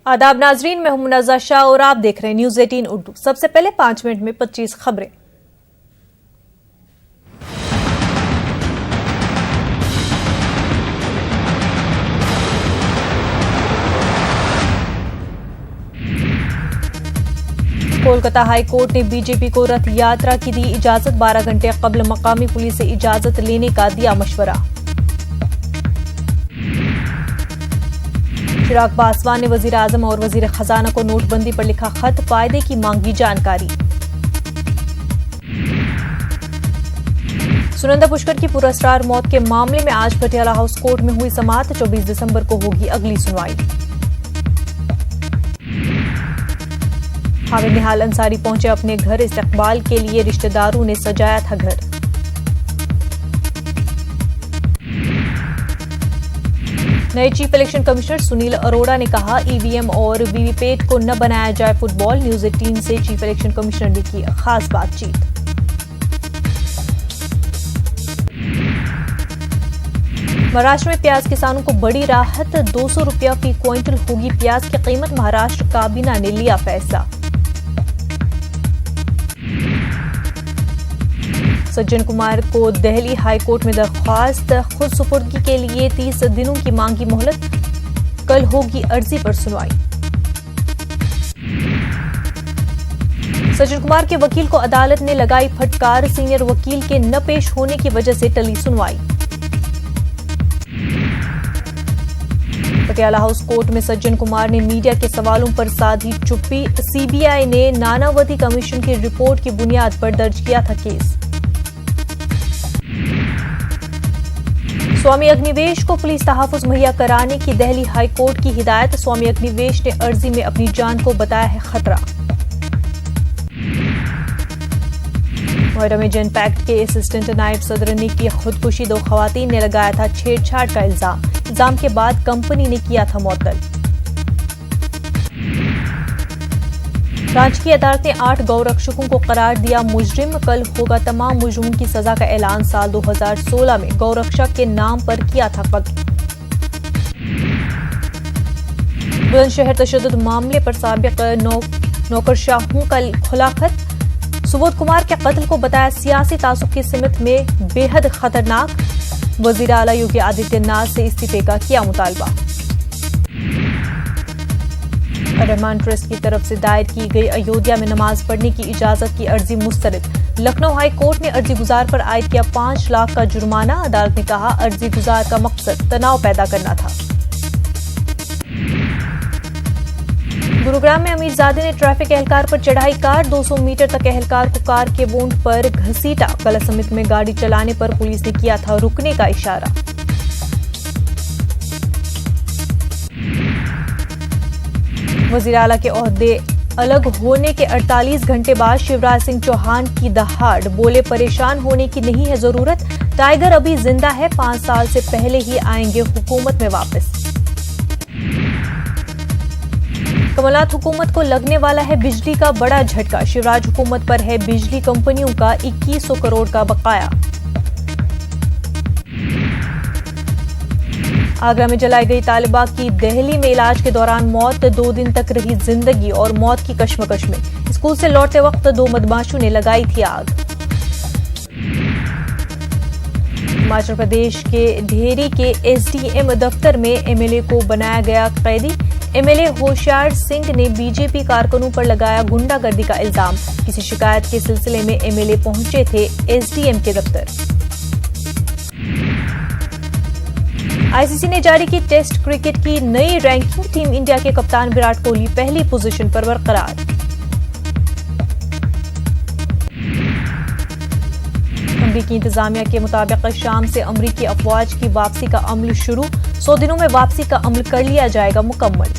आदाब नाजरीन, मैं हूं मुनाज़ा शाह और आप देख रहे हैं न्यूज़ 18 उर्दू। सबसे पहले 5 मिनट में 25 खबरें। कोलकाता हाई कोर्ट ने बीजेपी को रथ यात्रा की दी इजाजत। 12 घंटे कबल मकामी पुलिस से इजाजत लेने का दिया मशवरा। चिराग पासवान ने वजीर आजम और वजीर खजाना को नोटबंदी पर लिखा खत, फायदे की मांगी जानकारी। सुनंदा पुष्कर की पुरस्कार मौत के मामले में आज पटियाला हाउस कोर्ट में हुई समाअत। 24 दिसंबर को होगी अगली सुनवाई। हामिद निहाल अंसारी पहुंचे अपने घर, इस्तकबाल के लिए रिश्तेदारों ने सजाया था घर। नए chief election commissioner Sunil Arora ने कहा, ईवीएम और वीवीपैट को न बनाया जाए फुटबॉल। न्यूज़ 18 से चीफ इलेक्शन कमिश्नर ने की खास बातचीत। महाराष्ट्र में प्याज किसानों को बड़ी राहत, 200 रुपया फी क्विंटल होगी प्याज की कीमत। महाराष्ट्र काबीना ने लिया फैसला। सज्जन कुमार को दिल्ली हाई कोर्ट में दरख्वास्त, खुद सुपुर्दगी के लिए 30 दिनों की मांगी मोहलत। कल होगी अर्जी पर सुनवाई। सज्जन कुमार के वकील को अदालत ने लगाई फटकार, सीनियर वकील के न पेश होने की वजह से टली सुनवाई। पटियाला हाउस कोर्ट में सज्जन कुमार ने मीडिया के सवालों पर साधी चुप्पी। सीबीआई ने नानावती कमीशन की रिपोर्ट की बुनियाद पर दर्ज किया था केस। स्वामी अग्निवेश को पुलिस तहफ्फुज मुहैया कराने की दिल्ली हाई कोर्ट की हिदायत। स्वामी अग्निवेश ने अर्जी में अपनी जान को बताया है खतरा। मुहर्रम जन पैक्ट के असिस्टेंट नायब सदर ने की खुदकुशी। 2 खवातीन ने लगाया था छेड़छाड़ का इल्जाम के बाद कंपनी ने किया था मुअत्तल। रांची की अदालत ने 8 गौरक्षकों को करार दिया मुजरिम। कल होगा तमाम मुजरिमों की सजा का ऐलान। साल 2016 में गौरक्षक के नाम पर किया था कत्ल। बुलंदशहर तशद्दुद मामले पर साबिक नौकरशाहों का खुला खत। सुबोध कुमार के कत्ल को बताया सियासी तासुब की सिमत में बेहद खतरनाक। वजीर आला योगी आदित्यनाथ से इस्तीफे का किया मुतालबा। रहमान ट्रस्ट की तरफ से दायर की गई अयोध्या में नमाज पढ़ने की इजाजत की अर्जी मुस्तरद। लखनऊ हाई कोर्ट ने अर्जी गुजार पर आयद किया 5 लाख का जुर्माना। अदालत ने कहा, अर्जी गुजार का मकसद तनाव पैदा करना था। गुरुग्राम में अमीरजादे ने ट्रैफिक एहलकार पर चढ़ाई कार। 200 मीटर तक एहलकार को कार के बोंट पर घसीटा। कला समित में गाड़ी चलाने पर पुलिस ने किया था रुकने का इशारा। वजीर आला के ओहदे अलग होने के 48 घंटे बाद शिवराज सिंह चौहान की दहाड़। बोले, परेशान होने की नहीं है जरूरत, टाइगर अभी जिंदा है, 5 साल से पहले ही आएंगे हुकूमत में वापस। कमलनाथ हुकूमत को लगने वाला है बिजली का बड़ा झटका। शिवराज हुकूमत पर है बिजली कंपनियों का 2100 करोड़ का बकाया। आगरा में जलाई गई तालिबा की दिल्ली में इलाज के दौरान मौत। 2 दिन तक रही जिंदगी और मौत की कश्मकश में। स्कूल से लौटते वक्त 2 बदमाशों ने लगाई थी आग। हिमाचल प्रदेश के ढेरी के एसडीएम दफ्तर में एमएलए को बनाया गया कैदी। एमएलए होशियार सिंह ने बीजेपी कारकुनों पर लगाया गुंडागर्दी का इल्जाम। किसी शिकायत के सिलसिले में एमएलए पहुंचे थे एसडीएम के दफ्तर। आईसीसी ने जारी की टेस्ट क्रिकेट की नई रैंकिंग। टीम इंडिया के कप्तान विराट कोहली पहली पोजीशन पर बरकरार। अमरीकी इंतजामिया के मुताबिक शाम से अमरीकी अफवाज की वापसी का अमल शुरू। 100 दिनों में वापसी का अमल कर लिया जाएगा मुकम्मल।